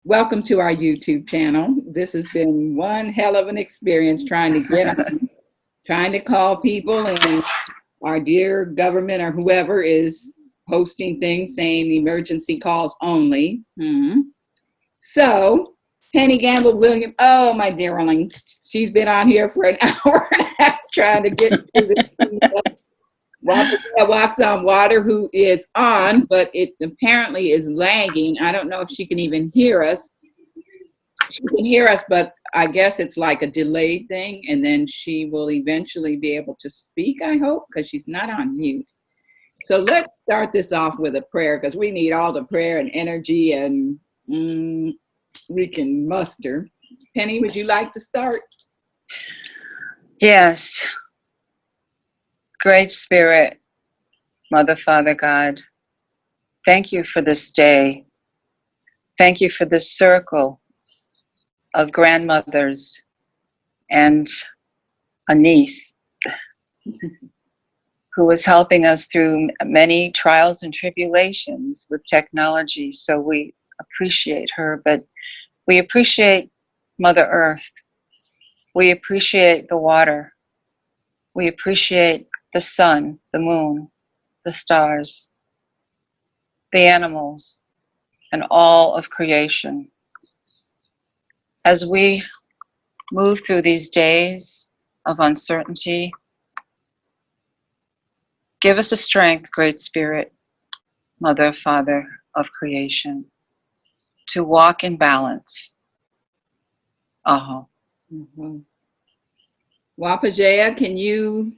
welcome to our YouTube channel. This has been one hell of an experience trying to get on, trying to call people, and our dear government or whoever is posting things saying emergency calls only. So, Penny Gamble Williams, oh, my darling, she's been on here for an hour and a half trying to get through this. Walks on Water, who is on, but it apparently is lagging. I don't know if she can even hear us. She can hear us, but I guess it's like a delayed thing, and then she will eventually be able to speak, I hope, because she's not on mute. So let's start this off with a prayer, because we need all the prayer and energy and we can muster. Penny, would you like to start? Yes. Great Spirit, Mother, Father, God, thank you for this day. Thank you for this circle of grandmothers and a niece who is helping us through many trials and tribulations with technology. So we appreciate her, but we appreciate Mother Earth. We appreciate the water. We appreciate the sun, the moon, the stars, the animals, and all of creation. As we move through these days of uncertainty, give us a strength, Great Spirit, Mother, Father of creation, to walk in balance. Wapajaya, can you,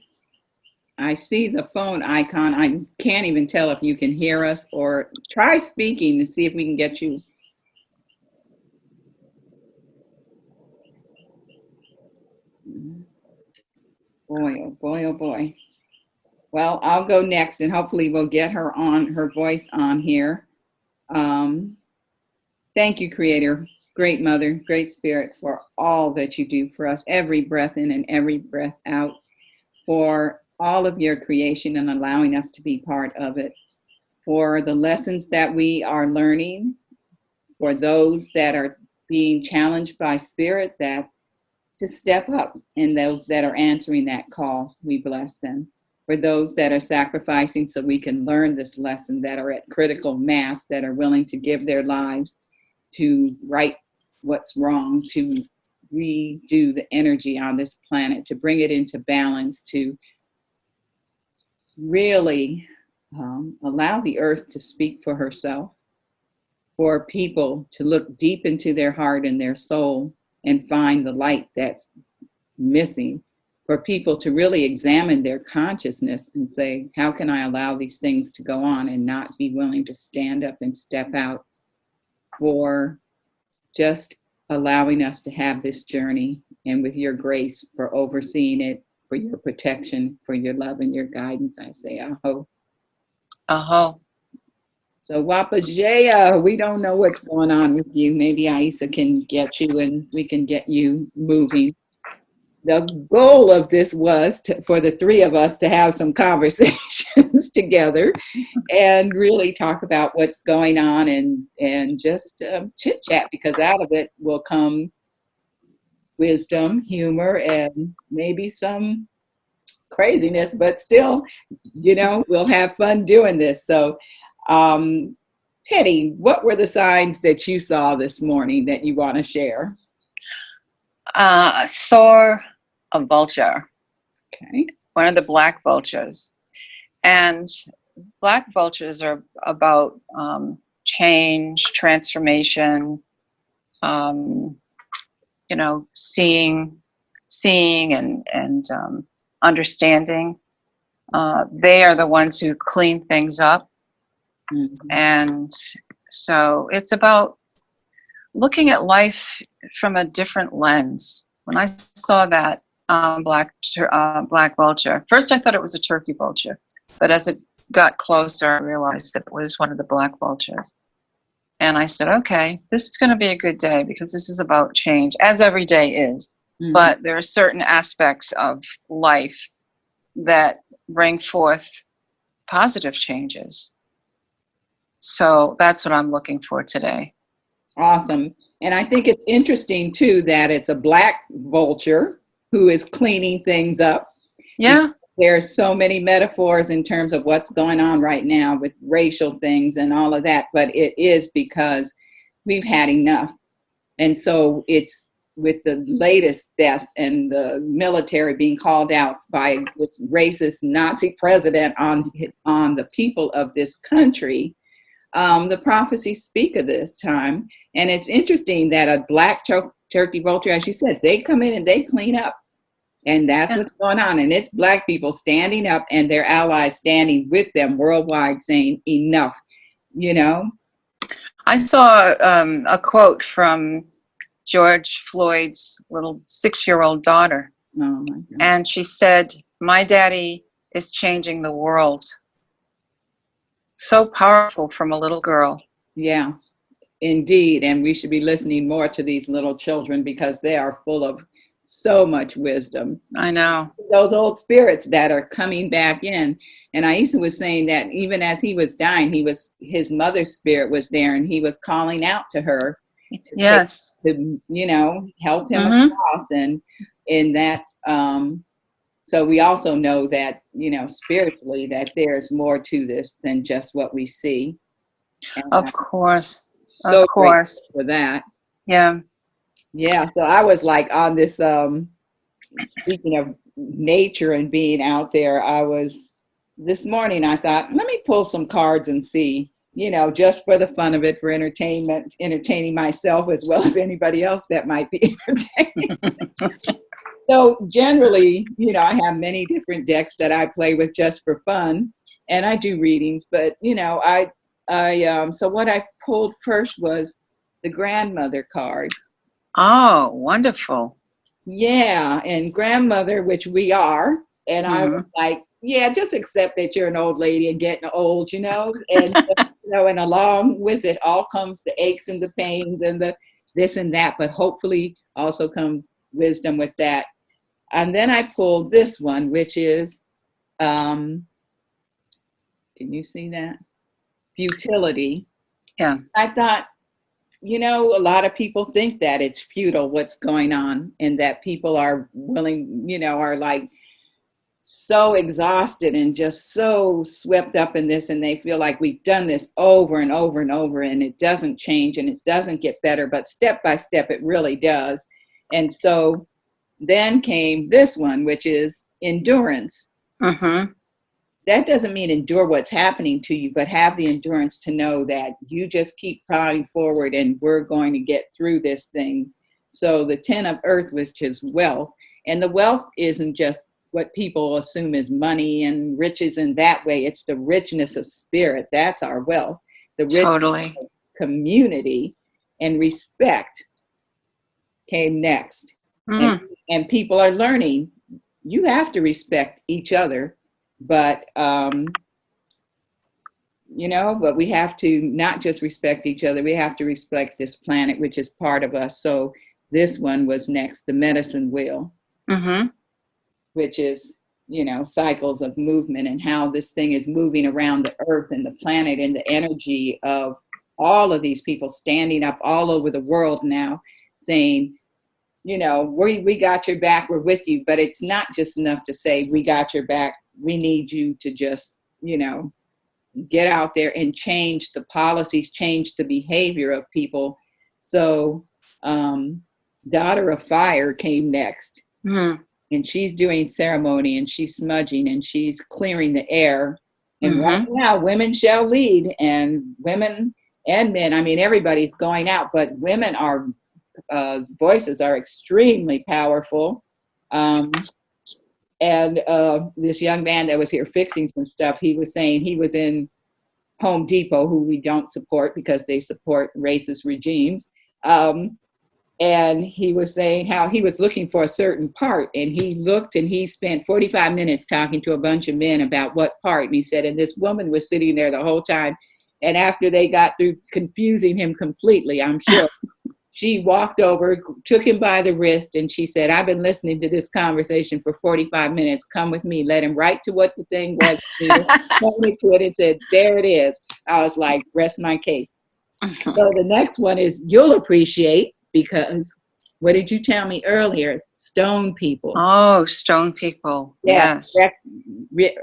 I see the phone icon. I can't even tell if you can hear us, or try speaking and see if we can get you. Boy, oh boy, oh boy. Well, I'll go next and hopefully we'll get her on, her voice on here. Thank you, Creator, great Mother, great Spirit, for all that you do for us, every breath in and every breath out, for all of your creation and allowing us to be part of it, for the lessons that we are learning, for those that are being challenged by Spirit, that to step up, and those that are answering that call, we bless them. For those that are sacrificing so we can learn this lesson, that are at critical mass, that are willing to give their lives to right what's wrong, to redo the energy on this planet, to bring it into balance, to really allow the earth to speak for herself, for people to look deep into their heart and their soul and find the light that's missing, for people to really examine their consciousness and say, how can I allow these things to go on, and not be willing to stand up and step out, for just allowing us to have this journey, and with your grace for overseeing it, for your protection, for your love and your guidance. I say, aho. Aho. So Wapajaya, we don't know what's going on with you. Maybe Aisa can get you and we can get you moving. The goal of this was for the three of us to have some conversations together and really talk about what's going on, and just chit chat, because out of it will come wisdom, humor, and maybe some craziness, but still, we'll have fun doing this. So, Penny, what were the signs that you saw this morning that you want to share? Saw a vulture. Okay. One of the black vultures. And black vultures are about change, transformation, seeing and understanding. They are the ones who clean things up. Mm-hmm. And so it's about looking at life from a different lens. When I saw that black vulture, first I thought it was a turkey vulture, but as it got closer, I realized that it was one of the black vultures. And I said, okay, this is going to be a good day, because this is about change, as every day is. Mm-hmm. But there are certain aspects of life that bring forth positive changes. So that's what I'm looking for today. Awesome. And I think it's interesting too that it's a black vulture who is cleaning things up. Because Yeah. there's so many metaphors in terms of what's going on right now with racial things and all of that, but it is because we've had enough. And so it's with the latest deaths and the military being called out by this racist Nazi president on the people of this country. The prophecies speak of this time, and it's interesting that a black turkey vulture, as you said, they come in and they clean up, and that's Yeah. what's going on. And it's black people standing up and their allies standing with them worldwide, saying enough. You know, I saw a quote from George Floyd's little 6-year-old daughter, oh my God, and she said, "My daddy is changing the world." So powerful from a little girl. yeah. Indeed, and we should be listening more to these little children because they are full of so much wisdom. I know. Those old spirits that are coming back in. And Aisa was saying that even as he was dying, his mother's spirit was there, and he was calling out to her to take Yes. to help him Mm-hmm. across, and in that. So we also know that spiritually that there's more to this than just what we see, and Of I'm course. Of so grateful course. for that. Yeah. Yeah, so I was like on this speaking of nature and being out there, I was this morning I thought, let me pull some cards and see, just for the fun of it, for entertainment, entertaining myself as well as anybody else that might be entertained. So generally, I have many different decks that I play with just for fun, and I do readings, but I so what I pulled first was the grandmother card. Oh, wonderful. Yeah, and grandmother, which we are. And I was Mm-hmm. like, yeah, just accept that you're an old lady and getting old, and and along with it all comes the aches and the pains and the this and that, but hopefully also comes wisdom with that. And then I pulled this one, which is can you see that? Futility. Yeah. I thought, a lot of people think that it's futile what's going on, and that people are willing, are like so exhausted and just so swept up in this, and they feel like we've done this over and over and over, and it doesn't change and it doesn't get better, but step by step it really does. And so then came this one, which is endurance. Mm-hmm. That doesn't mean endure what's happening to you, but have the endurance to know that you just keep plowing forward and we're going to get through this thing. So the 10 of earth, which is wealth, and the wealth isn't just what people assume is money and riches in that way. It's the richness of spirit. That's our wealth. The richness Totally. of community and respect came next. And Mm. and people are learning you have to respect each other, but but we have to not just respect each other, we have to respect this planet, which is part of us. So this one was next, the medicine wheel, Mm-hmm. which is, cycles of movement and how this thing is moving around the earth and the planet, and the energy of all of these people standing up all over the world now saying, we got your back, we're with you. But it's not just enough to say we got your back. We need you to just, get out there and change the policies, change the behavior of people. So, Daughter of Fire came next, Mm. and she's doing ceremony and she's smudging and she's clearing the air. And right Mm-hmm. now, women shall lead, and women and men. I mean, everybody's going out, but women are voices are extremely powerful. And this young man that was here fixing some stuff, he was saying he was in Home Depot, who we don't support because they support racist regimes. And he was saying how he was looking for a certain part, and he looked and he spent 45 minutes talking to a bunch of men about what part. And he said, and this woman was sitting there the whole time. And after they got through confusing him completely, I'm sure, she walked over, took him by the wrist, and she said, I've been listening to this conversation for 45 minutes. Come with me. Let him right to what the thing was. Pointed to it and said, there it is. I was like, rest my case. So the next one is you'll appreciate, because what did you tell me earlier? Stone people. Oh, stone people. Yeah, Yes.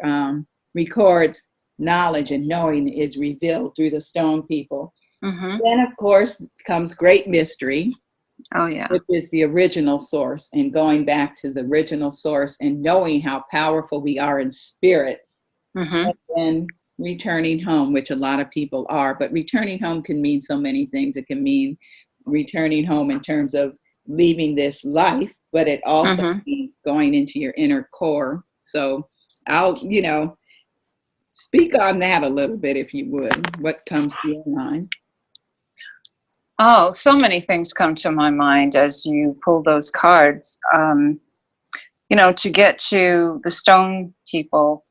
records knowledge, and knowing is revealed through the stone people. Mm-hmm. Then, of course, comes great mystery, Oh, yeah. which is the original source, and going back to the original source and knowing how powerful we are in spirit. Mm-hmm. And then returning home, which a lot of people are, but returning home can mean so many things. It can mean returning home in terms of leaving this life, but it also Mm-hmm. means going into your inner core. So I'll, speak on that a little bit, if you would. What comes to your mind? Oh, so many things come to my mind as you pull those cards. To get to the stone people,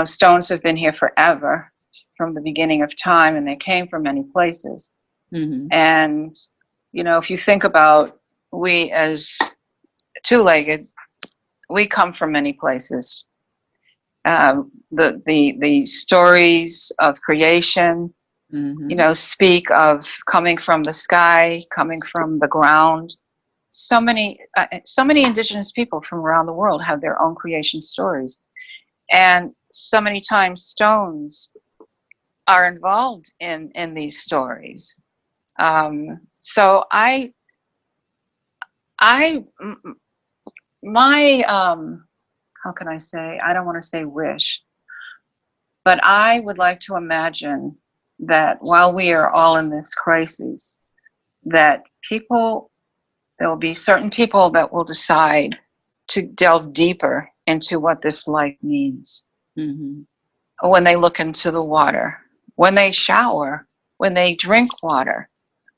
stones have been here forever, from the beginning of time, and they came from many places. Mm-hmm. And, if you think about, we as two-legged, we come from many places. The stories of creation, Mm-hmm. speak of coming from the sky, coming from the ground. So many indigenous people from around the world have their own creation stories, and so many times stones are involved in these stories. So my how can I say? I don't want to say wish, but I would like to imagine that while we are all in this crisis, that there will be certain people that will decide to delve deeper into what this life means. Mm-hmm. When they look into the water, when they shower, when they drink water,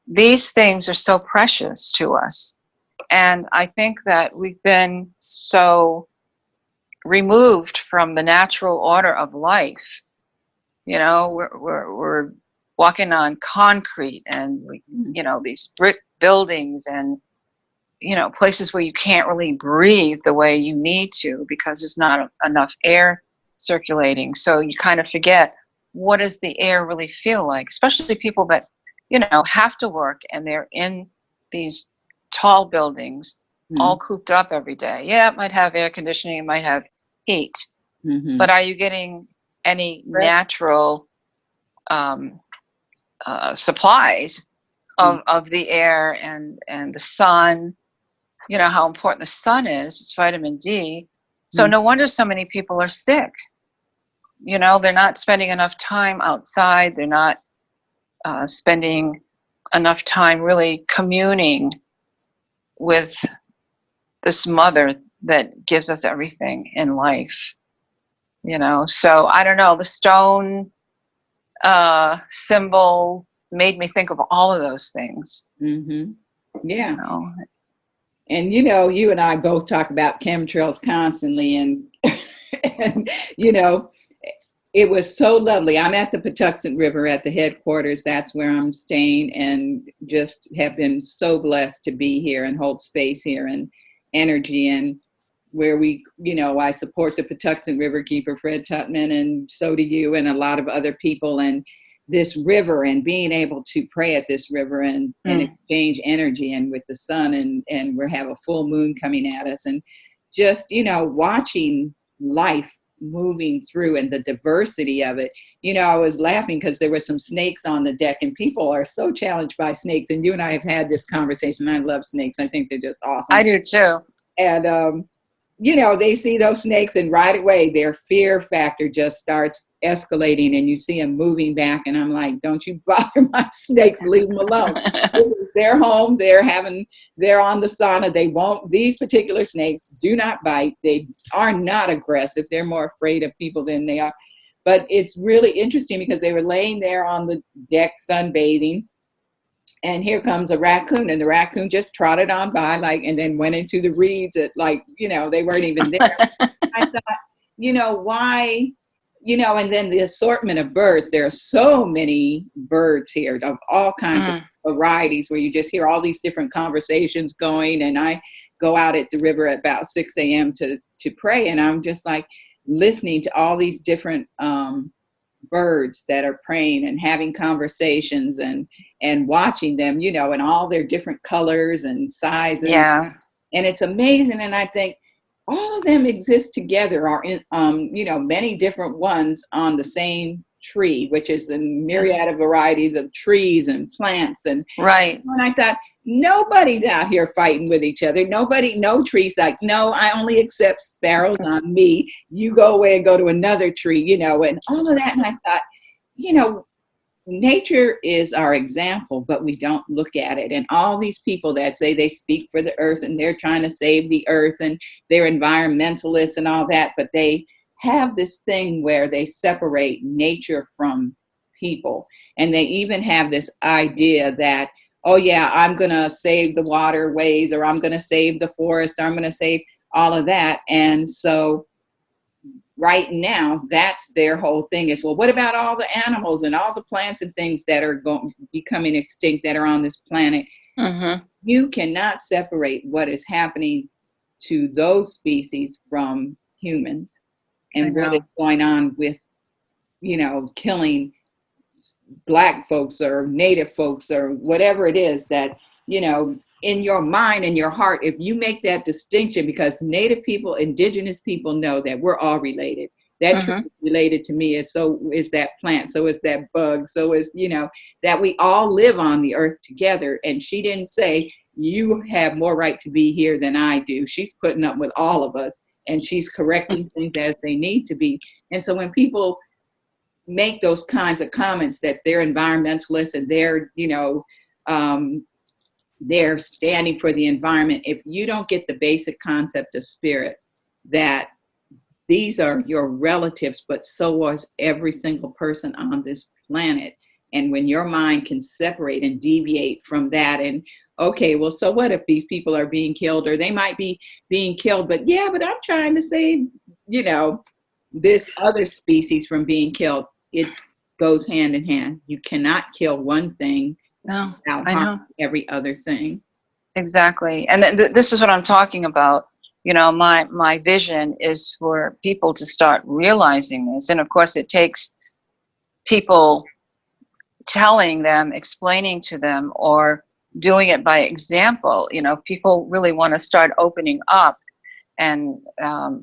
these things are so precious to us. And I think that we've been so removed from the natural order of life. We're walking on concrete, and these brick buildings, and places where you can't really breathe the way you need to because there's not enough air circulating. So you kind of forget, what does the air really feel like, especially people that have to work, and they're in these tall buildings, all cooped up every day. Yeah, it might have air conditioning, it might have heat, Mm-hmm. but are you getting any natural supplies of the air and the sun? How important the sun is. It's vitamin D. So no wonder so many people are sick. They're not spending enough time outside. They're not spending enough time really communing with this mother that gives us everything in life. So I don't know. The stone symbol made me think of all of those things. Mm-hmm. Yeah. And you and I both talk about chemtrails constantly, and and it was so lovely. I'm at the Patuxent River at the headquarters. That's where I'm staying, and just have been so blessed to be here and hold space here and energy, and where I support the Patuxent River Keeper, Fred Tutman, and so do you, and a lot of other people. And this river, and being able to pray at this river and exchange energy, and with the sun, and we have a full moon coming at us, and just watching life moving through, and the diversity of it. I was laughing because there were some snakes on the deck, and people are so challenged by snakes, and you and I have had this conversation. I love snakes. I think they're just awesome. I do too. And they see those snakes, and right away their fear factor just starts escalating, and you see them moving back, and I'm like, don't you bother my snakes, leave them alone. It's their home. They're on the sauna. These particular snakes do not bite. They are not aggressive. They're more afraid of people than they are. But it's really interesting because they were laying there on the deck sunbathing, and here comes a raccoon, and the raccoon just trotted on by, and then went into the reeds at they weren't even there. I thought, why, and then the assortment of birds. There are so many birds here of all kinds of varieties, where you just hear all these different conversations going. And I go out at the river at about 6 a.m. to pray, and I'm just listening to all these different birds that are praying and having conversations and watching them, you know, in all their different colors and sizes. Yeah. And it's amazing. And I think all of them exist together, are in, you know, many different ones on the same tree, which is a myriad of varieties of trees and plants. And Right. I thought, nobody's out here fighting with each other. Nobody, no tree's like, no, I only accept sparrows on me. You go away and go to another tree, you know, and all of that. And I thought, you know, nature is our example, but we don't look at it. And all these people that say they speak for the earth and they're trying to save the earth and they're environmentalists and all that, but they have this thing where they separate nature from people. And they even have this idea that, oh yeah, I'm going to save the waterways, or I'm going to save the forest, or I'm going to save all of that. And so right now, that's their whole thing is, well, what about all the animals and all the plants and things that are becoming extinct that are on this planet? Mm-hmm. You cannot separate what is happening to those species from humans and what is going on with, you know, killing Black folks or Native folks or whatever it is that, you know, in your mind and your heart, if you make that distinction, because Native people, indigenous people know that we're all related. That tree is related to me, is so is that plant, so is that bug, so is, you know, that we all live on the earth together. And she didn't say, you have more right to be here than I do. She's putting up with all of us, and she's correcting things as they need to be. And so when people make those kinds of comments that they're environmentalists and they're, you know, they're standing for the environment, if you don't get the basic concept of spirit, that these are your relatives, but so was every single person on this planet. And when your mind can separate and deviate from that, and okay, well, so what if these people are being killed, or they might be being killed, but yeah, but I'm trying to save, you know, this other species from being killed. It goes hand in hand. You cannot kill one thing without harming every other thing. Exactly. And this is what I'm talking about. You know, my vision is for people to start realizing this. And of course, it takes people telling them, explaining to them, or doing it by example. You know, if people really want to start opening up and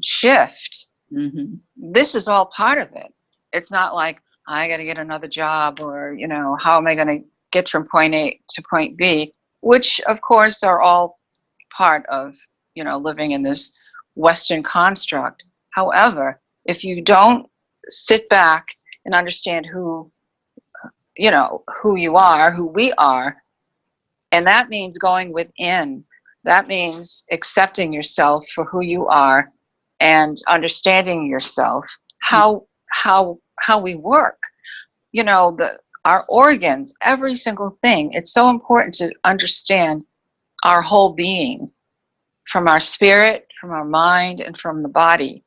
shift, this is all part of it. It's not like, I got to get another job, or, you know, how am I going to get from point A to point B, which of course are all part of, you know, living in this Western construct. However, if you don't sit back and understand who, you know, who you are, who we are, and that means going within, that means accepting yourself for who you are and understanding yourself, how we work, you know, our organs, every single thing. It's so important to understand our whole being, from our spirit, from our mind, and from the body.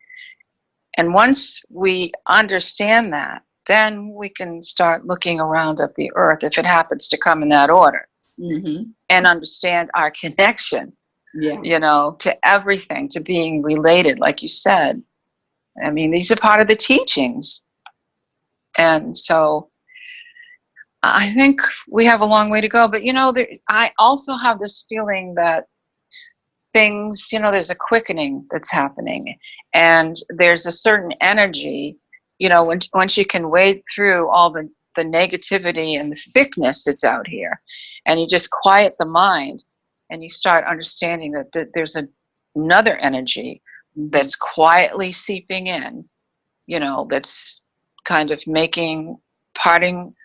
And once we understand that, then we can start looking around at the earth, if it happens to come in that order, and understand our connection, you know, to everything, to being related, like you said. I mean, these are part of the teachings. And so I think we have a long way to go. But, you know, I also have this feeling that things, you know, there's a quickening that's happening. And there's a certain energy, you know, once you can wade through all the negativity and the thickness that's out here, and you just quiet the mind, and you start understanding that there's another energy that's quietly seeping in, you know, that's kind of parting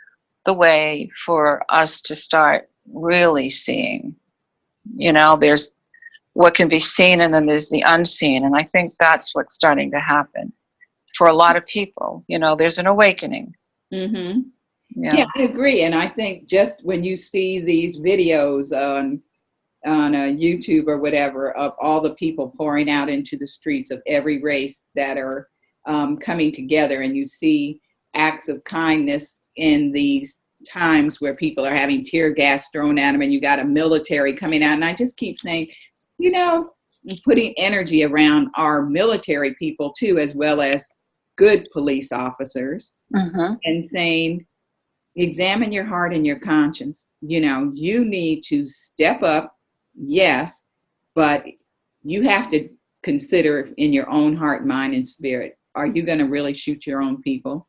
the way for us to start really seeing. You know, there's what can be seen, and then there's the unseen. And I think that's what's starting to happen for a lot of people. You know, there's an awakening. Yeah, I agree. And I think just when you see these videos on YouTube or whatever of all the people pouring out into the streets of every race that are coming together, and you see acts of kindness in these times where people are having tear gas thrown at them, and you got a military coming out. And I just keep saying, you know, putting energy around our military people too, as well as good police officers Mm-hmm. and saying, examine your heart and your conscience. You know, you need to step up, yes, but you have to consider in your own heart, mind, and spirit, are you going to really shoot your own people?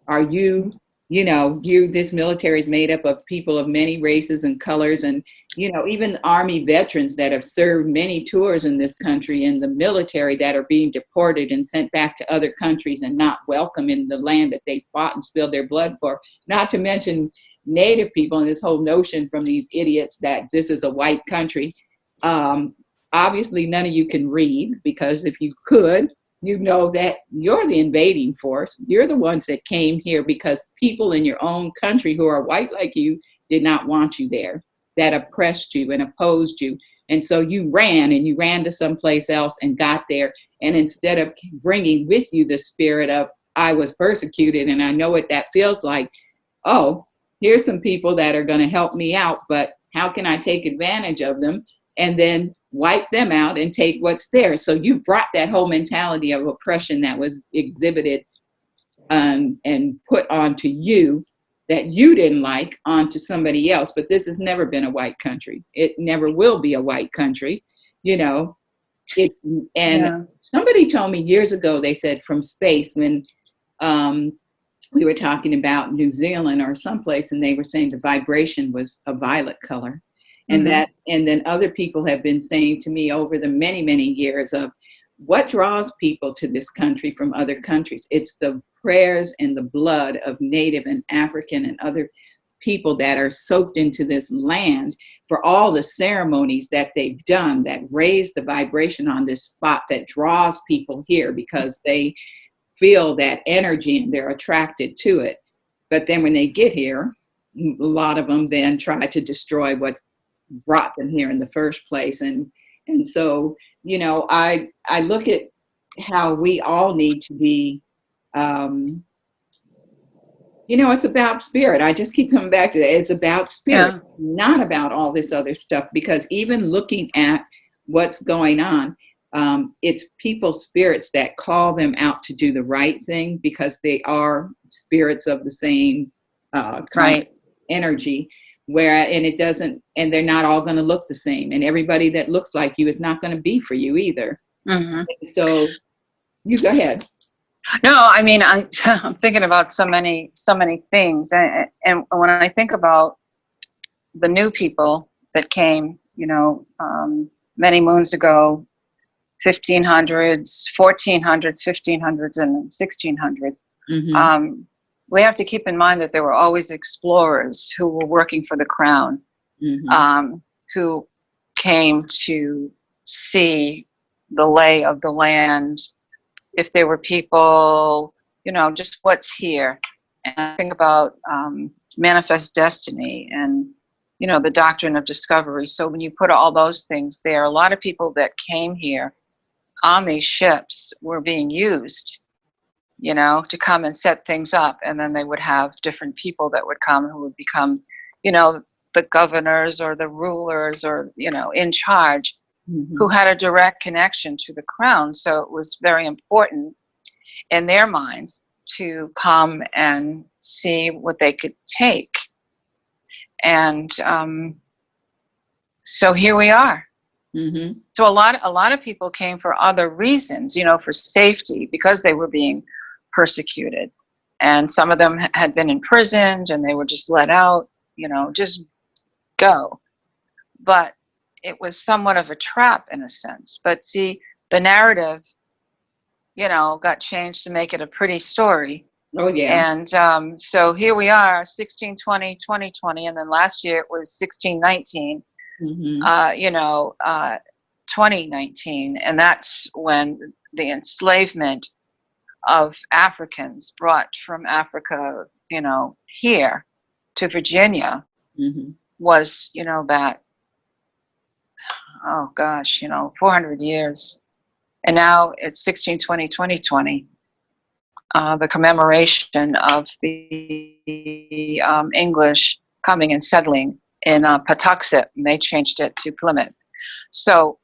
Are you, you know, this military is made up of people of many races and colors, and, you know, even Army veterans that have served many tours in this country, and the military that are being deported and sent back to other countries and not welcome in the land that they fought and spilled their blood for. Not to mention Native people and this whole notion from these idiots that this is a white country. Obviously, none of you can read, because if you could, you know that you're the invading force. You're the ones that came here because people in your own country who are white like you did not want you there, that oppressed you and opposed you. And so you ran, and you ran to someplace else and got there. And instead of bringing with you the spirit of, I was persecuted and I know what that feels like. Oh, here's some people that are going to help me out, but how can I take advantage of them and then wipe them out and take what's there? So you brought that whole mentality of oppression that was exhibited and put onto you, that you didn't like, onto somebody else. But this has never been a white country. It never will be a white country. You know, it's, and Yeah. somebody told me years ago, they said from space, when we were talking about New Zealand or someplace, and they were saying the vibration was a violet color. And Mm-hmm. that, and then other people have been saying to me over the many, many years of what draws people to this country from other countries. It's the prayers and the blood of Native and African and other people that are soaked into this land, for all the ceremonies that they've done that raise the vibration on this spot, that draws people here because they feel that energy and they're attracted to it. But then when they get here, a lot of them then try to destroy what brought them here in the first place. And so, you know, I look at how we all need to be, you know, it's about spirit. I just keep coming back to that. It's about spirit, Yeah. not about all this other stuff. Because even looking at what's going on, it's people's spirits that call them out to do the right thing, because they are spirits of the same kind Right. of energy. Where, and it doesn't, and they're not all going to look the same, and everybody that looks like you is not going to be for you either. Mm-hmm. So you go ahead. No, I mean, I'm thinking about so many things, and when I think about the new people that came, you know, many moons ago, 1500s, 1400s, 1500s, and 1600s. Mm-hmm. We have to keep in mind that there were always explorers who were working for the crown, Mm-hmm. who came to see the lay of the land. If there were people, you know, just what's here. And I think about manifest destiny and, you know, the doctrine of discovery. So when you put all those things there, a lot of people that came here on these ships were being used, you know, to come and set things up. And then they would have different people that would come who would become, you know, the governors or the rulers or, you know, in charge, Mm-hmm. who had a direct connection to the crown. So it was very important in their minds to come and see what they could take. And so here we are. Mm-hmm. So a lot of people came for other reasons, you know, for safety, because they were being persecuted. And some of them had been imprisoned and they were just let out, you know, just go. But it was somewhat of a trap in a sense. But see, the narrative, you know, got changed to make it a pretty story. Oh yeah. And so here we are, 1620, 2020, and then last year it was 1619. Mm-hmm. You know, 2019, and that's when the enslavement of Africans brought from Africa, you know, here to Virginia Mm-hmm. was, you know, that, oh gosh, you know, 400 years. And now it's 1620, 2020, the commemoration of the English coming and settling in Patuxent, and they changed it to Plymouth. So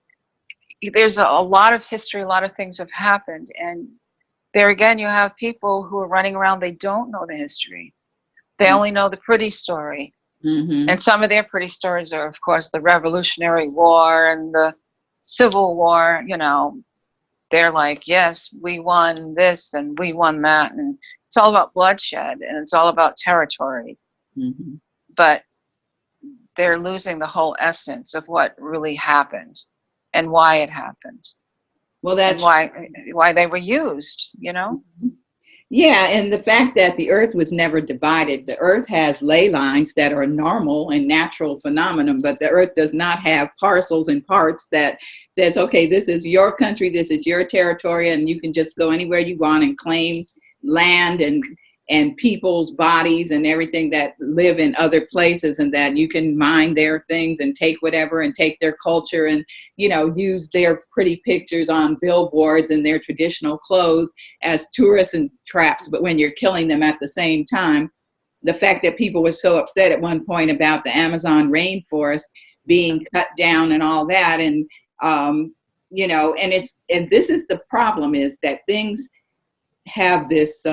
there's a lot of history, a lot of things have happened, and there again, you have people who are running around, they don't know the history. They only know the pretty story. Mm-hmm. And some of their pretty stories are, of course, the Revolutionary War and the Civil War. You know, they're like, yes, we won this and we won that. And it's all about bloodshed and it's all about territory. Mm-hmm. But they're losing the whole essence of what really happened and why it happened. Well, And that's why they were used, you know? yeah, and the fact that the earth was never divided. The earth has ley lines that are normal and natural phenomenon, but the earth does not have parcels and parts that says, okay, this is your country, this is your territory, and you can just go anywhere you want and claim land and people's bodies and everything that live in other places, and that you can mine their things and take whatever and take their culture and, you know, use their pretty pictures on billboards and their traditional clothes as tourists and traps. But when you're killing them at the same time, the fact that people were so upset at one point about the Amazon rainforest being cut down and all that, and you know, and this is the problem, is that things have this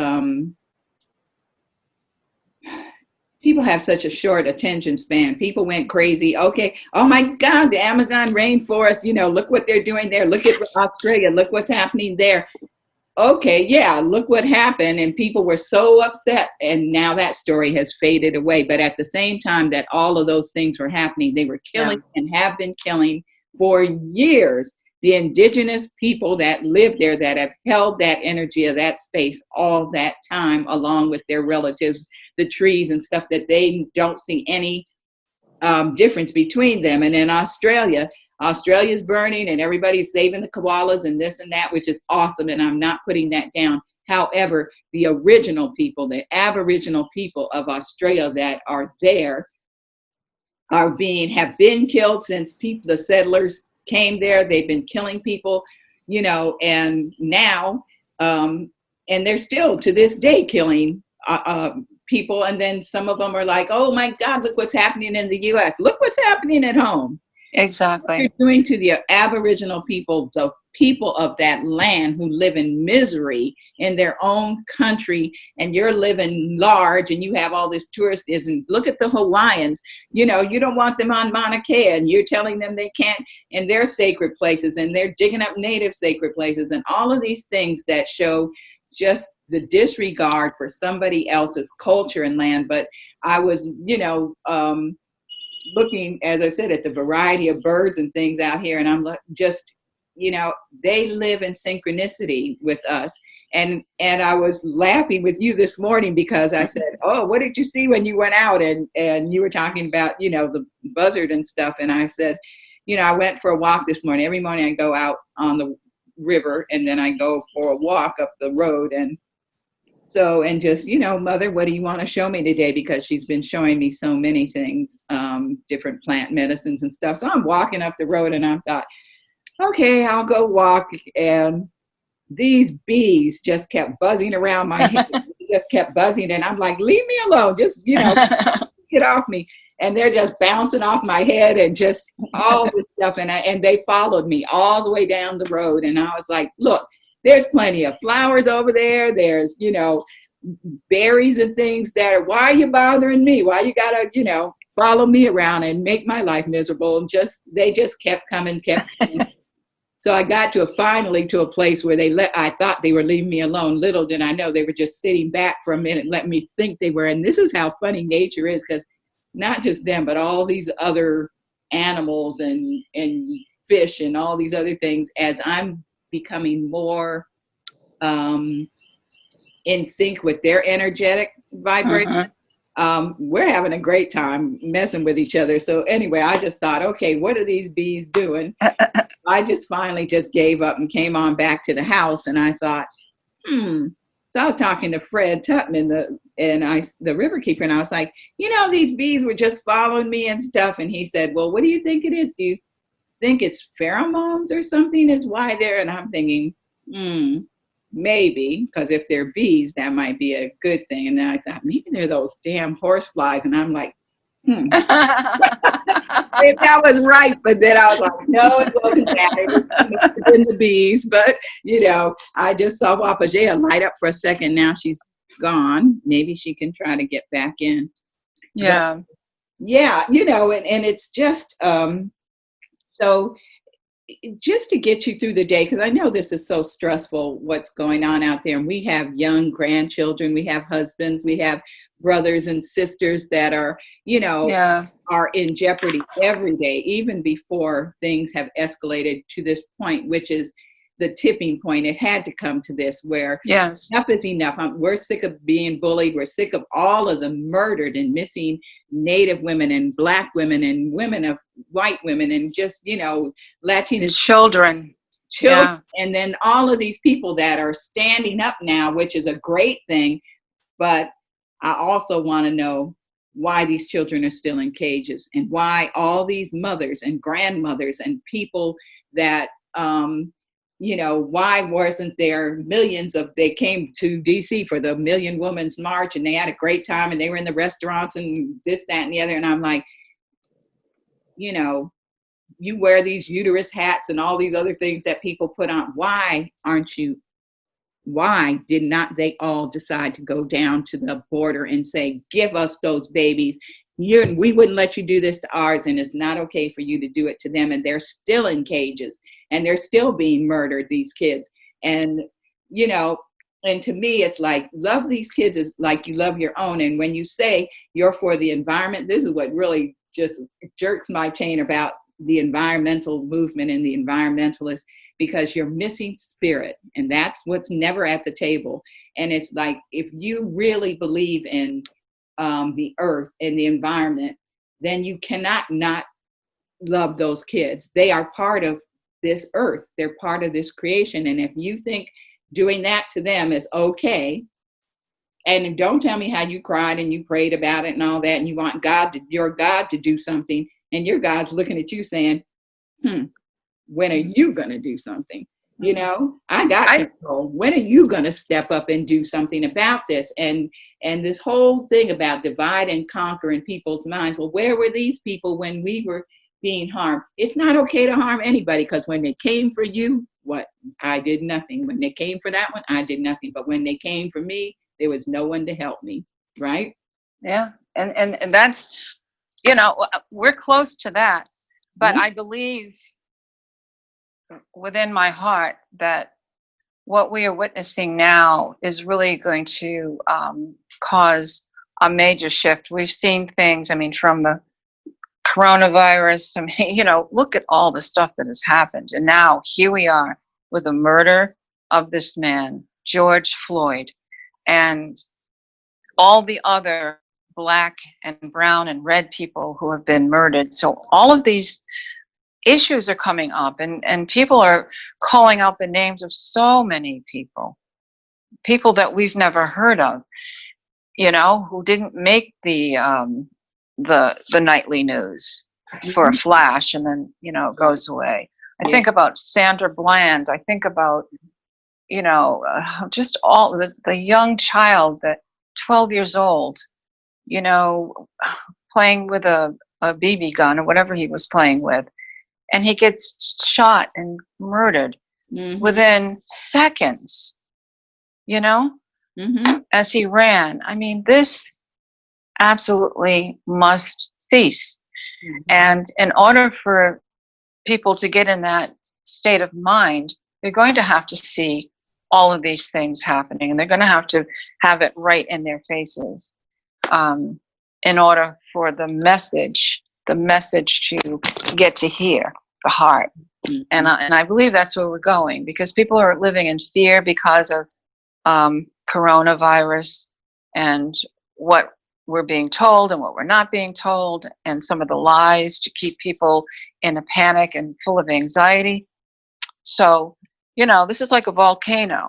people have such a short attention span. People went crazy. Okay, oh my God, the Amazon rainforest, you know, look what they're doing there. Look at Australia, look what's happening there. Okay, yeah, look what happened. And people were so upset. And now that story has faded away. But at the same time that all of those things were happening, they were killing and have been killing for years the indigenous people that live there, that have held that energy of that space all that time, along with their relatives, the trees and stuff, that they don't see any difference between them. And in Australia's burning and everybody's saving the koalas and this and that, which is awesome. And I'm not putting that down. However, the original people, the Aboriginal people of Australia that are there have been killed since the settlers came there. They've been killing people, you know, and now, and they're still to this day killing people. And then some of them are like, oh my God, look what's happening in the US. Look what's happening at home. Exactly. What you're doing to the Aboriginal people, the people of that land who live in misery in their own country, and you're living large and you have all this tourism. Look at the Hawaiians, you know, you don't want them on Mauna Kea, and you're telling them they can't in their sacred places, and they're digging up native sacred places, and all of these things that show just the disregard for somebody else's culture and land. But I was, you know, looking, as I said, at the variety of birds and things out here, and I'm just, you know, they live in synchronicity with us. And I was laughing with you this morning because I said, oh, what did you see when you went out? And you were talking about, you know, the buzzard and stuff. And I said, you know, I went for a walk this morning. Every morning I go out on the river and then I go for a walk up the road. And so, and just, you know, Mother, what do you want to show me today? Because she's been showing me so many things, different plant medicines and stuff. So I'm walking up the road and I thought, okay, I'll go walk. And these bees just kept buzzing around my head. Just kept buzzing. And I'm like, leave me alone. Just, you know, get off me. And they're just bouncing off my head and just all this stuff. And they followed me all the way down the road. And I was like, look, there's plenty of flowers over there. There's, you know, berries and things why are you bothering me? Why you gotta, you know, follow me around and make my life miserable? And they just kept coming. So I got finally to a place where I thought they were leaving me alone. Little did I know they were just sitting back for a minute, letting me think they were. And this is how funny nature is, because not just them, but all these other animals and fish and all these other things, as I'm becoming more in sync with their energetic vibration. We're having a great time messing with each other. So anyway, I just thought, okay, what are these bees doing? I just finally just gave up and came on back to the house. And I thought, So I was talking to Fred Tutman, the river keeper, and I was like, you know, these bees were just following me and stuff. And he said, well, what do you think it is? Do you think it's pheromones or something is why they're? And I'm thinking, maybe, because if they're bees, that might be a good thing. And then I thought, maybe they're those damn horse flies. And I'm like, Hmm. If that was right, but then I was like, no, it wasn't that. It must have been the bees. But, I just saw Wapajea light up for a second. Now she's gone. Maybe she can try to get back in. But Yeah. yeah, and it's just so just to get you through the day, because I know this is so stressful what's going on out there. And we have young grandchildren, we have husbands, we have brothers and sisters that are, Yeah. are in jeopardy every day, even before things have escalated to this point, which is the tipping point. It had to come to this where Yes. enough is enough. We're sick of being bullied. We're sick of all of the murdered and missing Native women and Black women and women of white women and just, And Latinas children. children. Yeah. And then all of these people that are standing up now, which is a great thing. But I also want to know why these children are still in cages and why all these mothers and grandmothers and people that, why wasn't there millions of, they came to DC for the Million Women's March and they had a great time and they were in the restaurants and this, that, and the other. And I'm like, you wear these uterus hats and all these other things that people put on. Why did not they all decide to go down to the border and say, give us those babies? We wouldn't let you do this to ours, and it's not okay for you to do it to them. And they're still in cages and they're still being murdered, these kids. And, and to me, it's like, love these kids is like you love your own. And when you say you're for the environment, this is what really just jerks my chain about the environmental movement and the environmentalists, because you're missing spirit, and that's what's never at the table. And it's like, if you really believe in the earth and the environment, then you cannot not love those kids. They are part of this earth. They're part of this creation. And if you think doing that to them is okay, and don't tell me how you cried and you prayed about it and all that, and you want your God to do something, and your God's looking at you saying, when are you going to do something? I got control. When are you going to step up and do something about this? And this whole thing about divide and conquer in people's minds. Well, where were these people when we were being harmed? It's not okay to harm anybody, because when they came for you, I did nothing. When they came for that one, I did nothing. But when they came for me, there was no one to help me. Right? Yeah. And that's, we're close to that. But I believe within my heart that what we are witnessing now is really going to cause a major shift. We've seen things, from the coronavirus. Look at all the stuff that has happened. And now here we are with the murder of this man, George Floyd, and all the other Black and brown and red people who have been murdered. So all of these issues are coming up, and people are calling out the names of so many people that we've never heard of, who didn't make the nightly news for a flash and then it goes away. I think about Sandra Bland. I think about just all the young child, that 12 years old, playing with a BB gun or whatever he was playing with, and he gets shot and murdered within seconds, as he ran. This absolutely must cease. And in order for people to get in that state of mind, they're going to have to see all of these things happening, and they're going to have it right in their faces, in order for the message to get to hear the heart. And I believe that's where we're going, because people are living in fear because of coronavirus and what we're being told and what we're not being told, and some of the lies to keep people in a panic and full of anxiety. So, this is like a volcano,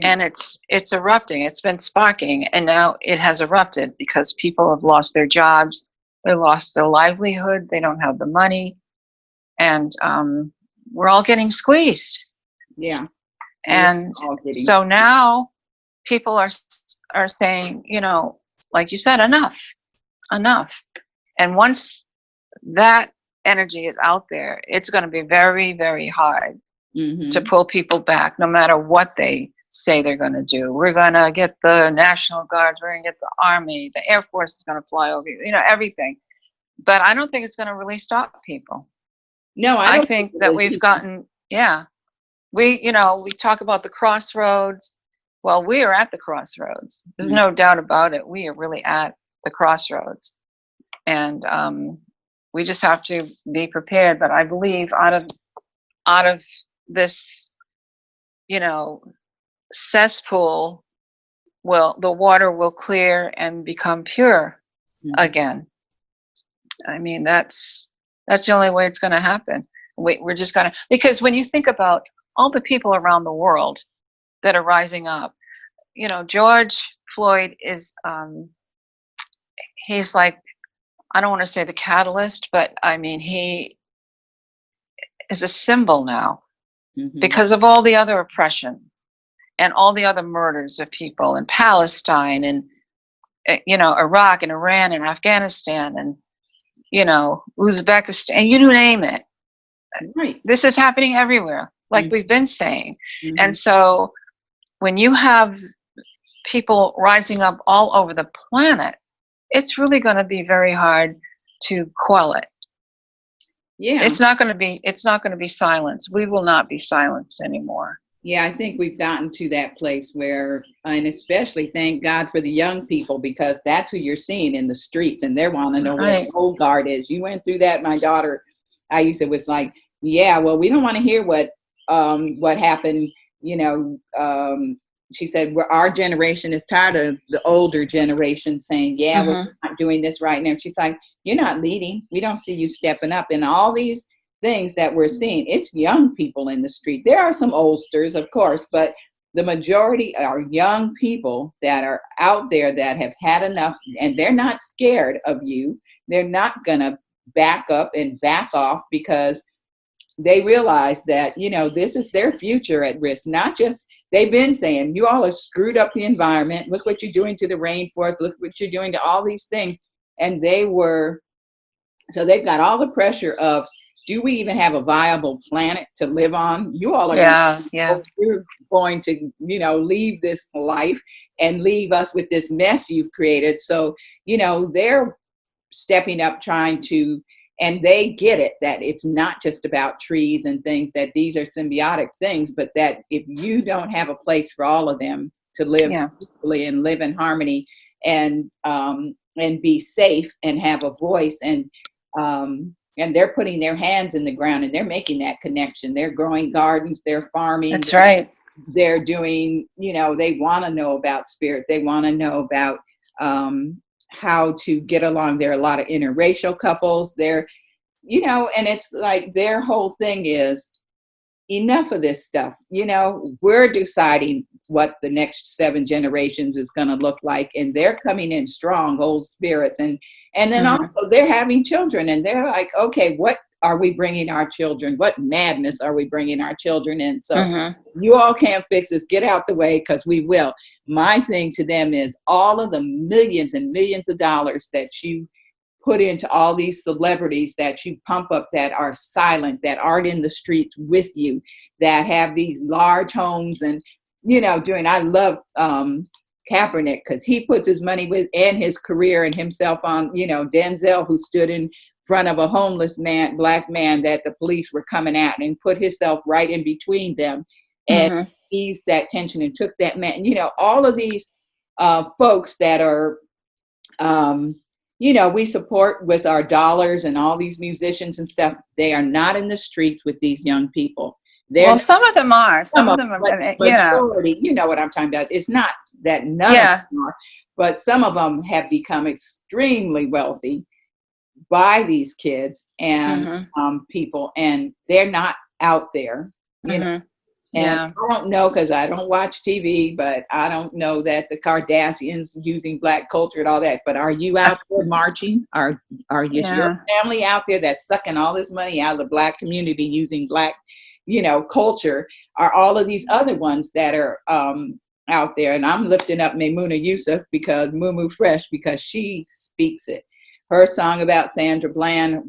and it's erupting. It's been sparking, and now it has erupted because people have lost their jobs. They lost their livelihood. They don't have the money, and we're all getting squeezed. Yeah. And so now people are saying, like you said, enough. And once that energy is out there, it's going to be very, very hard to pull people back, no matter what they say they're going to do. We're going to get the National Guards, we're going to get the Army, the Air Force is going to fly over you, everything. But I don't think it's going to really stop people. No, I I don't think that we've gotten, we talk about the crossroads. Well, we are at the crossroads. There's no doubt about it. We are really at the crossroads. And we just have to be prepared. But I believe out of this, cesspool, the water will clear and become pure again. I mean, that's the only way it's going to happen. We're just going to, because when you think about all the people around the world that are rising up, George Floyd is, he's like, I don't want to say the catalyst, but I mean, he is a symbol now because of all the other oppression and all the other murders of people in Palestine and, Iraq and Iran and Afghanistan and, Uzbekistan, and you name it. Right. This is happening everywhere, like we've been saying. And so when you have people rising up all over the planet, it's really going to be very hard to quell it. Yeah. It's not going to be silenced. We will not be silenced anymore. Yeah, I think we've gotten to that place where, and especially thank God for the young people, because that's who you're seeing in the streets, and they're wanting to know what the old guard is. You went through that. My daughter, Aisha, was like, yeah, well, we don't want to hear what happened. She said, our generation is tired of the older generation saying, yeah, we're not doing this right now. She's like, you're not leading. We don't see you stepping up. And all these things that we're seeing, it's young people in the street. There are some oldsters, of course, but the majority are young people that are out there that have had enough, and they're not scared of you. They're not going to back up and back off because they realize that, this is their future at risk. Not just, they've been saying, you all have screwed up the environment. Look what you're doing to the rainforest. Look what you're doing to all these things. And they've got all the pressure of, do we even have a viable planet to live on? You all are you're going to, leave this life and leave us with this mess you've created. So, they're stepping up, trying to, and they get it, that it's not just about trees and things, that these are symbiotic things, but that if you don't have a place for all of them to live peacefully and live in harmony and be safe and have a voice, and they're putting their hands in the ground and they're making that connection. They're growing gardens, they're farming. That's right. They're doing, they want to know about spirit. They want to know about how to get along. There are a lot of interracial couples there, and it's like their whole thing is enough of this stuff. We're deciding what the next 7 generations is going to look like, and they're coming in strong, old spirits. And then also they're having children, and they're like, okay, what are we bringing our children? What madness are we bringing our children in? So you all can't fix this. Get out the way, because we will. My thing to them is all of the millions and millions of dollars that you put into all these celebrities that you pump up, that are silent, that aren't in the streets with you, that have these large homes and, I love Kaepernick, because he puts his money with and his career and himself on, Denzel, who stood in front of a homeless black man that the police were coming at, and put himself right in between them and eased that tension and took that man, all of these folks that are, we support with our dollars, and all these musicians and stuff, they are not in the streets with these young people. Some of them are. Some of them are. Majority, you know what I'm talking about. It's not that none of them are, but some of them have become extremely wealthy by these kids and people, and they're not out there. And I don't know, because I don't watch TV, but I don't know that the Kardashians using black culture and all that. But are you out there marching? Are your family out there that's sucking all this money out of the black community using black culture? Are all of these other ones that are out there? And I'm lifting up Maimuna Yusuf, because Mumu Fresh, because she speaks it. her song about Sandra Bland,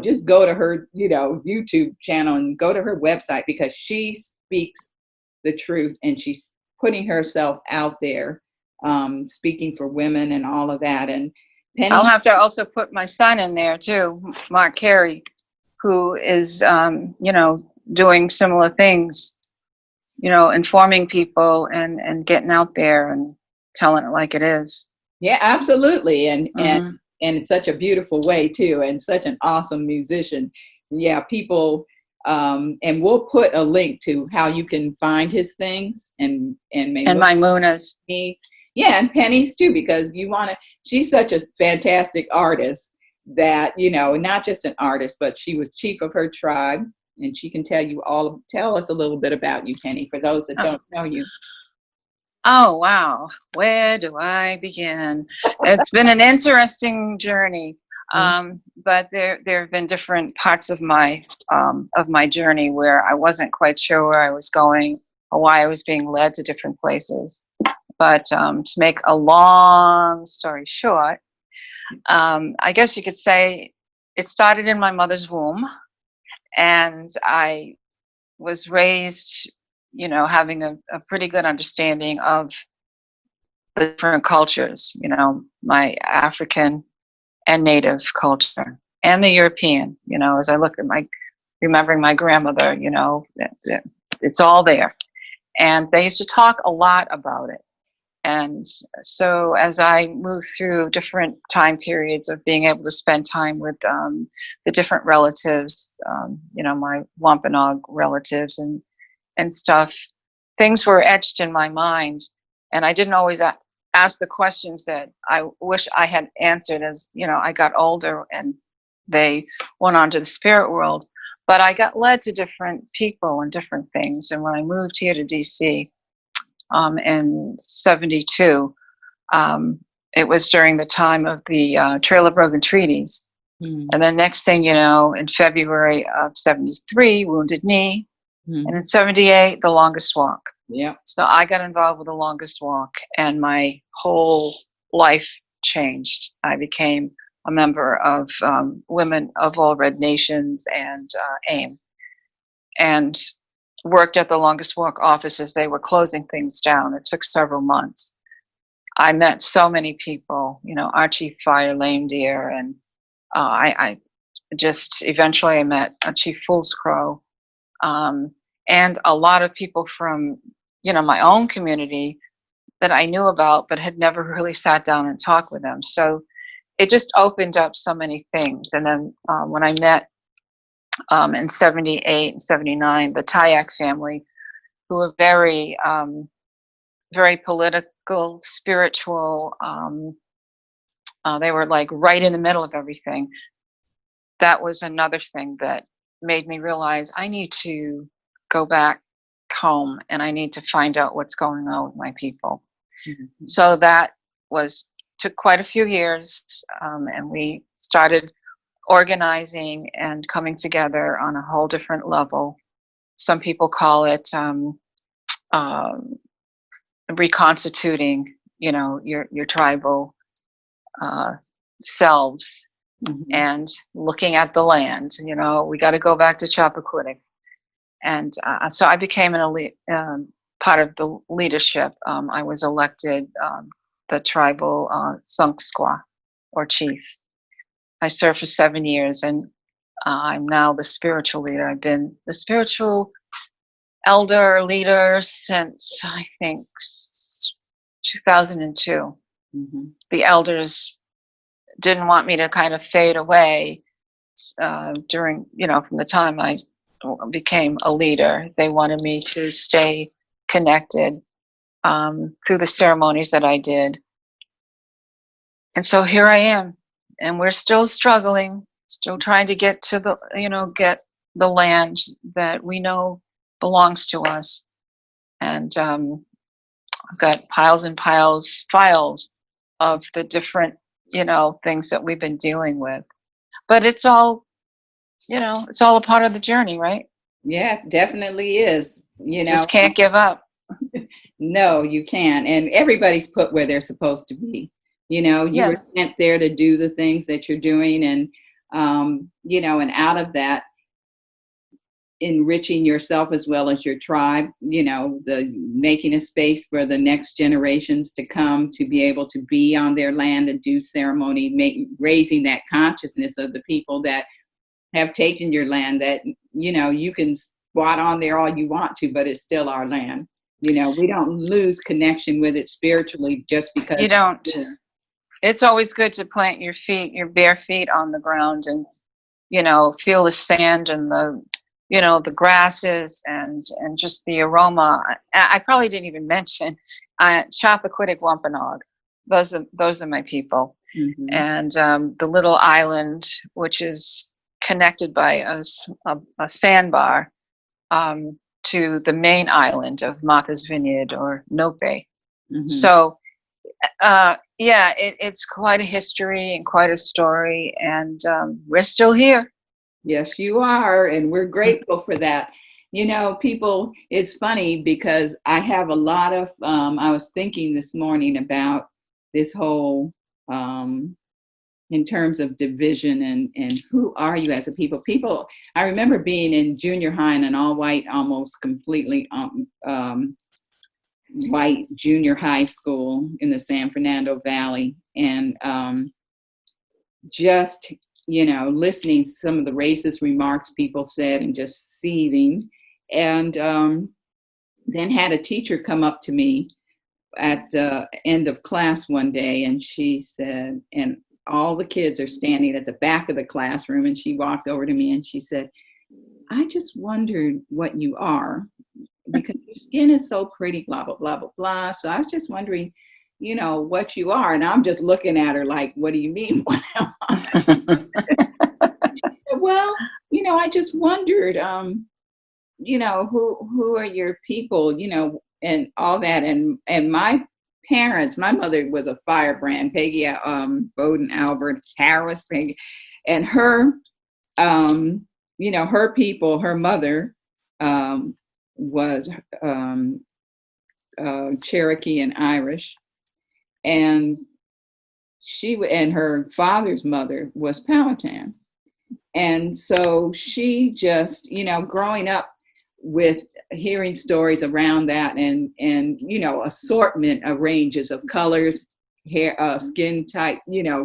just go to her, YouTube channel and go to her website, because she speaks the truth, and she's putting herself out there, speaking for women and all of that. And I'll Penny, have to also put my son in there too, Mark Carey, who is, doing similar things, informing people and getting out there and telling it like it is. yeah, absolutely, and Mm-hmm. it's such a beautiful way too, and such an awesome musician. Yeah, people, and we'll put a link to how you can find his things, and maybe And my Moonas. yeah, and Penny's too, because she's such a fantastic artist that, not just an artist, but she was chief of her tribe, and she can tell us a little bit about you, Penny, for those that don't know you. Oh, wow. Where do I begin? It's been an interesting journey. But there have been different parts of my journey where I wasn't quite sure where I was going or why I was being led to different places. But to make a long story short, I guess you could say it started in my mother's womb, and I was raised, having a pretty good understanding of the different cultures, my African and Native culture and the European, as I look at remembering my grandmother, it's all there. And they used to talk a lot about it. And so as I moved through different time periods of being able to spend time with the different relatives, my Wampanoag relatives and stuff, things were etched in my mind. And I didn't always ask the questions that I wish I had answered as, I got older and they went on to the spirit world. But I got led to different people and different things. And when I moved here to DC in 72, it was during the time of the Trail of Broken Treaties. And then next thing you know, in February of 73, Wounded Knee. And in 78, The Longest Walk. Yeah. So I got involved with The Longest Walk, and my whole life changed. I became a member of Women of All Red Nations and AIM, and worked at The Longest Walk office as they were closing things down. It took several months. I met so many people, Archie Fire Lame Deer, and I just eventually I met Chief Fool's Crow. And a lot of people from, my own community that I knew about, but had never really sat down and talked with them. So it just opened up so many things. And then when I met in 78 and 79, the Tyak family, who were very, very political, spiritual, they were like right in the middle of everything. That was another thing that made me realize I need to go back home and I need to find out what's going on with my people. So that took quite a few years, and we started organizing and coming together on a whole different level. Some people call it reconstituting, your tribal selves, and looking at the land. We got to go back to Chappaquiddick. And so I became an elite, part of the leadership. I was elected the tribal Sunksqua, or chief. I served for 7 years, and I'm now the spiritual leader. I've been the spiritual elder leader since, I think, 2002. The elders didn't want me to kind of fade away during, from the time I became a leader. They wanted me to stay connected through the ceremonies that I did. And so here I am, and we're still struggling, still trying to get to get the land that we know belongs to us. And I've got piles and files of the different, things that we've been dealing with. But it's all, it's all a part of the journey, right? Yeah, definitely is. Just can't give up. No, you can't. And everybody's put where they're supposed to be. You were Yeah. sent there to do the things that you're doing, and and out of that, enriching yourself as well as your tribe, the making a space for the next generations to come to be able to be on their land and do ceremony, raising that consciousness of the people that have taken your land, that you can squat on there all you want to, but it's still our land. We don't lose connection with it spiritually just because You don't. It's always good to plant your bare feet on the ground, and feel the sand and the grasses and just the aroma. I probably didn't even mention Chappaquiddick Wampanoag. Those are my people. Mhm. And the little island, which is connected by a sandbar to the main island of Martha's Vineyard or Nope. Mhm. So yeah, it's quite a history and quite a story, and we're still here. Yes, you are, and we're grateful for that. People, it's funny because I have a lot of, I was thinking this morning about this whole, in terms of division and who are you as a people. I remember being in junior high in an all white, almost completely white junior high school in the San Fernando Valley, and just listening to some of the racist remarks people said and just seething, and then had a teacher come up to me at the end of class one day, and she said, and all the kids are standing at the back of the classroom, and she walked over to me and she said, I just wondered what you are, because your skin is so pretty, blah blah blah blah blah, so I was just wondering what you are. And I'm just looking at her like, what do you mean? What am I? Well, I just wondered, who are your people, and all that. And my parents, my mother was a firebrand, Peggy, Bowden Albert Harris, Peggy, and her, her people, her mother, was Cherokee and Irish, and and her father's mother was Powhatan. And so she just, growing up with hearing stories around that, and assortment of ranges of colors, hair, skin type,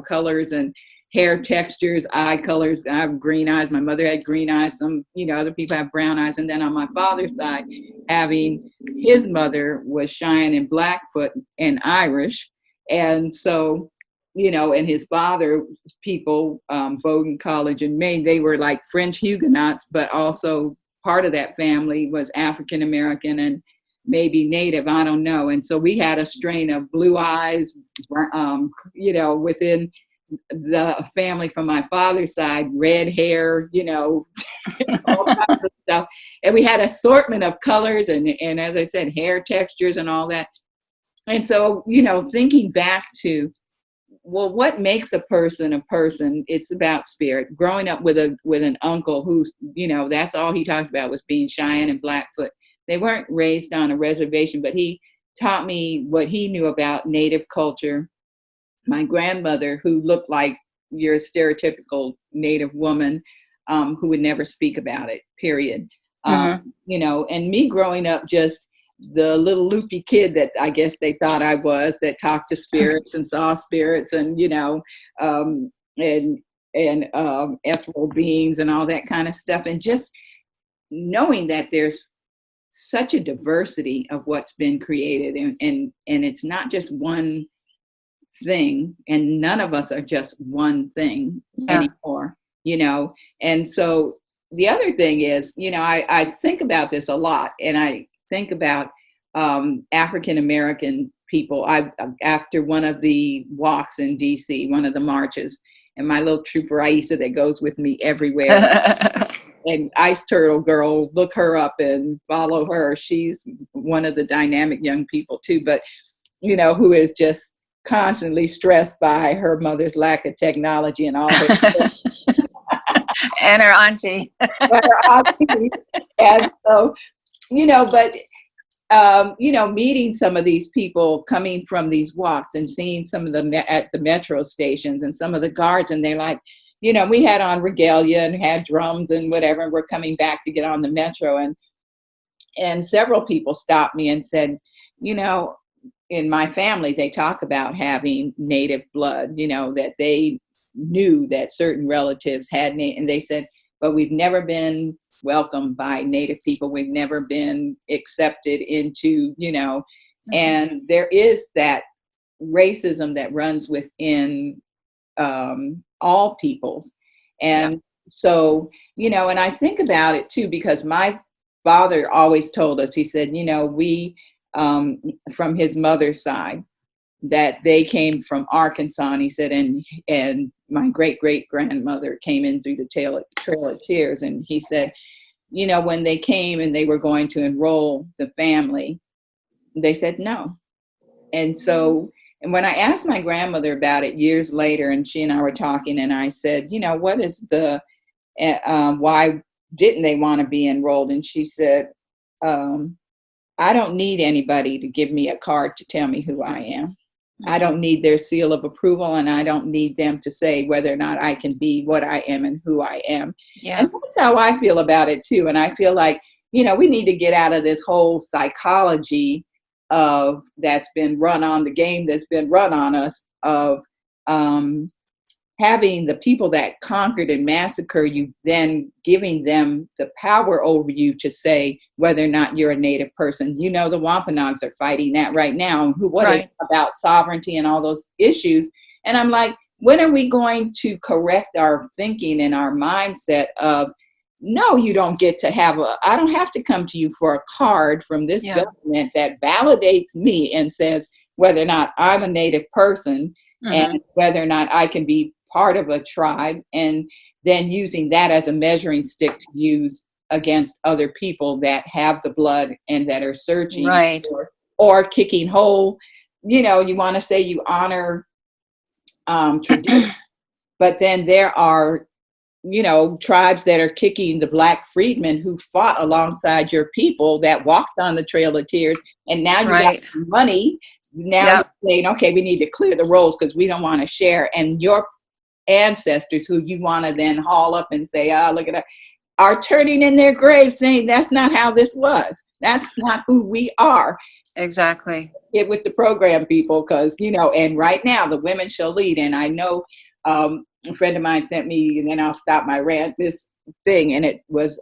colors and hair textures, eye colors. I have green eyes. My mother had green eyes. Some, other people have brown eyes. And then on my father's side, having his mother was Cheyenne and Blackfoot and Irish. And so, and his father, people, Bowdoin College in Maine, they were like French Huguenots, but also part of that family was African American and maybe Native, I don't know. And so we had a strain of blue eyes, within the family from my father's side, red hair, all kinds of stuff. And we had assortment of colors and as I said, hair textures and all that. And so, thinking back to, well, what makes a person? It's about spirit. Growing up with an uncle who, that's all he talked about was being Cheyenne and Blackfoot. They weren't raised on a reservation, but he taught me what he knew about Native culture. My grandmother, who looked like your stereotypical Native woman, who would never speak about it, period. Mm-hmm. And me growing up just the little loopy kid that I guess they thought I was, that talked to spirits and saw spirits and, ethereal beings and all that kind of stuff. And just knowing that there's such a diversity of what's been created, and it's not just one thing, and none of us are just one thing anymore, And so the other thing is, I think about this a lot, and I think about African American people. After one of the walks in DC, one of the marches, and my little trooper Aisa that goes with me everywhere, and Ice Turtle Girl, look her up and follow her. She's one of the dynamic young people too, but who is just constantly stressed by her mother's lack of technology and all her and her auntie. and her aunties. And so, but meeting some of these people coming from these walks and seeing some of them at the metro stations and some of the guards, and they're like, we had on regalia and had drums and whatever, and we're coming back to get on the metro, and several people stopped me and said, in my family, they talk about having native blood, that they knew that certain relatives had, and they said, but we've never been welcomed by Native people. We've never been accepted into, and there is that racism that runs within all peoples. And so, and I think about it too, because my father always told us, he said, we, from his mother's side, that they came from Arkansas, and he said, and my great grandmother came in through the Trail of Tears, and he said, when they came and they were going to enroll the family, they said no. And so, and when I asked my grandmother about it years later, and she and I were talking, and I said, what is the why didn't they want to be enrolled? And she said, I don't need anybody to give me a card to tell me who I am. I don't need their seal of approval, and I don't need them to say whether or not I can be what I am and who I am. Yeah. And that's how I feel about it too. And I feel like, we need to get out of this whole psychology of that's been run on, the game that's been run on us, of having the people that conquered and massacred you, then giving them the power over you to say whether or not you're a Native person. The Wampanoags are fighting that right now. What is about sovereignty and all those issues? And I'm like, when are we going to correct our thinking and our mindset of, no, you don't get to I don't have to come to you for a card from this government that validates me and says whether or not I'm a Native person and whether or not I can be part of a tribe, and then using that as a measuring stick to use against other people that have the blood and that are searching or kicking whole. You want to say you honor tradition, but then there are tribes that are kicking the Black freedmen who fought alongside your people that walked on the Trail of Tears, and now you got money. Now you're saying, okay, we need to clear the rolls because we don't want to share, and your ancestors who you want to then haul up and say, look at that, are turning in their graves saying that's not how this was. That's not who we are. Exactly. Get with the program, people, because, and right now the women shall lead. And I know a friend of mine sent me, and then I'll stop my rant, this thing, and it was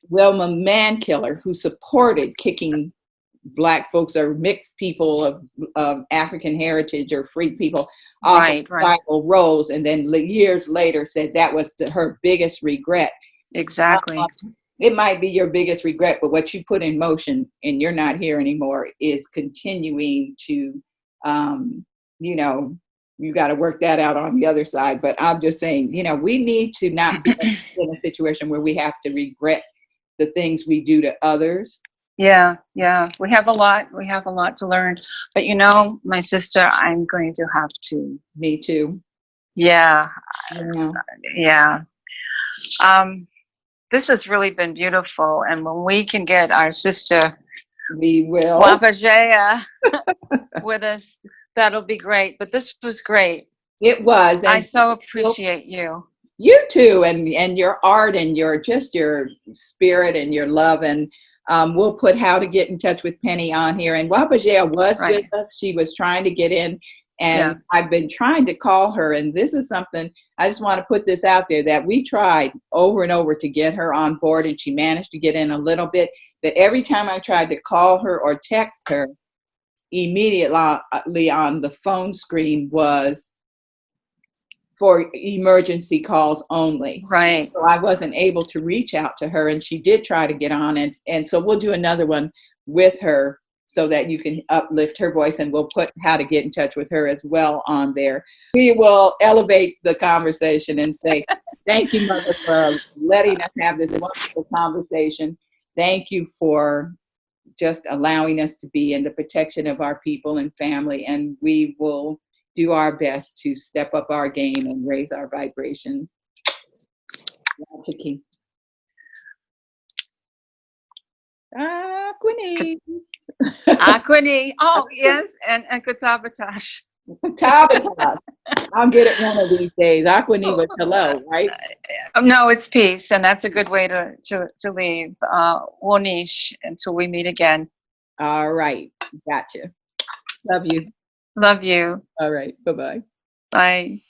Wilma Mankiller, who supported kicking Black folks or mixed people of African heritage or free people off of tribal roles, and then years later said that was her biggest regret. Exactly. It might be your biggest regret, but what you put in motion, and you're not here anymore, is continuing to, you got to work that out on the other side. But I'm just saying, we need to not be in a situation where we have to regret the things we do to others. Yeah. We have a lot to learn. But my sister, I'm going to have to. Me too. Yeah. This has really been beautiful. And when we can get our sister, we will, Wapajea, with us, that'll be great. But this was great. It was. I so appreciate you. You too, and your art and your spirit and your love. And we'll put how to get in touch with Penny on here. And Wapajea was with us. She was trying to get in, and I've been trying to call her. And this is something, I just want to put this out there, that we tried over and over to get her on board, and she managed to get in a little bit. But every time I tried to call her or text her, immediately on the phone screen was for emergency calls only. Right. So I wasn't able to reach out to her, and she did try to get on, and so we'll do another one with her so that you can uplift her voice, and we'll put how to get in touch with her as well on there. We will elevate the conversation and say, thank you, Mother, for letting us have this wonderful conversation. Thank you for just allowing us to be in the protection of our people and family, and we will do our best to step up our game and raise our vibration. Quinny. Aquini. Oh, yes. And Katavatash. Tabatas. I'll get it one of these days. Aquini was hello, right? No, it's peace. And that's a good way to leave. Wonish until we meet again. All right. Gotcha. Love you. Love you. All right. Bye-bye. Bye.